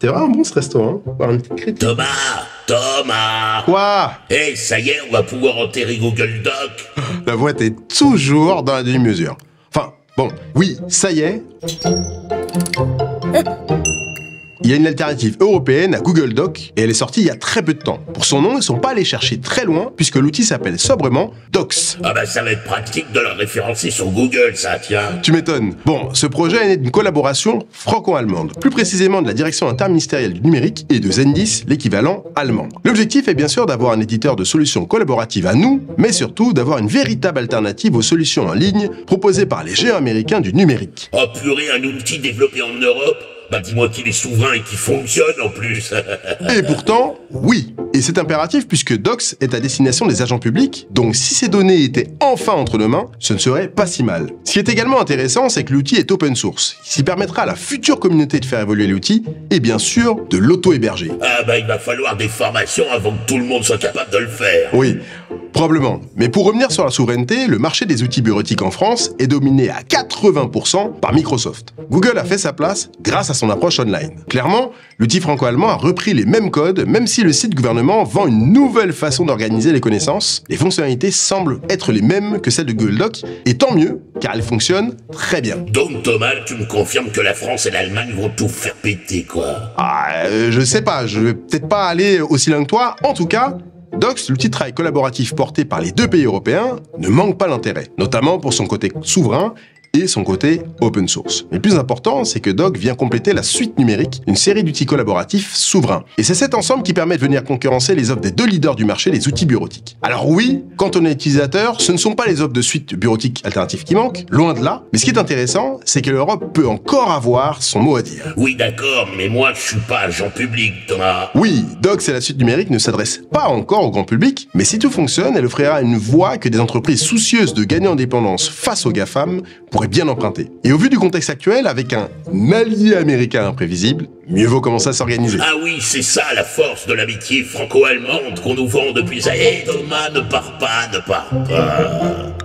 C'était vraiment bon ce restaurant. Voir une petite critique. Thomas. Quoi? Hey, ça y est, on va pouvoir enterrer Google Doc. La boîte est toujours dans la demi-mesure. Enfin, bon, oui, ça y est. Il y a une alternative européenne à Google Doc et elle est sortie il y a très peu de temps. Pour son nom, ils ne sont pas allés chercher très loin puisque l'outil s'appelle sobrement Docs. Ah bah ça va être pratique de la référencer sur Google, ça, tiens. Tu m'étonnes. Bon, ce projet est né d'une collaboration franco-allemande, plus précisément de la direction interministérielle du numérique et de Zendisk, l'équivalent allemand. L'objectif est bien sûr d'avoir un éditeur de solutions collaboratives à nous, mais surtout d'avoir une véritable alternative aux solutions en ligne proposées par les géants américains du numérique. Oh purée, un outil développé en Europe? Bah dis-moi qu'il est souverain et qu'il fonctionne en plus. Et pourtant, oui. Et c'est impératif puisque Docs est à destination des agents publics, donc si ces données étaient enfin entre nos mains, ce ne serait pas si mal. Ce qui est également intéressant, c'est que l'outil est open source, ce qui permettra à la future communauté de faire évoluer l'outil, et bien sûr, de l'auto-héberger. Ah bah il va falloir des formations avant que tout le monde soit capable de le faire. Oui, probablement. Mais pour revenir sur la souveraineté, le marché des outils bureautiques en France est dominé à 80% par Microsoft. Google a fait sa place grâce à son approche online. Clairement, l'outil franco-allemand a repris les mêmes codes, même si le site gouvernement vend une nouvelle façon d'organiser les connaissances. Les fonctionnalités semblent être les mêmes que celles de Google Doc, et tant mieux, car elles fonctionnent très bien. Donc Thomas, tu me confirmes que la France et l'Allemagne vont tout faire péter, quoi. Je sais pas, je vais peut-être pas aller aussi loin que toi. En tout cas, Docs, l'outil de travail collaboratif porté par les deux pays européens, ne manque pas d'intérêt, notamment pour son côté souverain et son côté open source. Mais le plus important, c'est que Doc vient compléter la suite numérique, une série d'outils collaboratifs souverains. Et c'est cet ensemble qui permet de venir concurrencer les offres des deux leaders du marché des outils bureautiques. Alors oui, quand on est utilisateur, ce ne sont pas les offres de suite bureautiques alternatives qui manquent, loin de là. Mais ce qui est intéressant, c'est que l'Europe peut encore avoir son mot à dire. Oui d'accord, mais moi je suis pas agent public, Thomas. Oui, Docs et la suite numérique ne s'adressent pas encore au grand public, mais si tout fonctionne, elle offrira une voie que des entreprises soucieuses de gagner en indépendance face aux GAFAM pourraient bien emprunter. Et au vu du contexte actuel, avec un allié américain imprévisible, mieux vaut commencer à s'organiser. Ah oui, c'est ça la force de l'amitié franco-allemande qu'on nous vend depuis ça. Hé Thomas, ne pars pas, ne pars pas.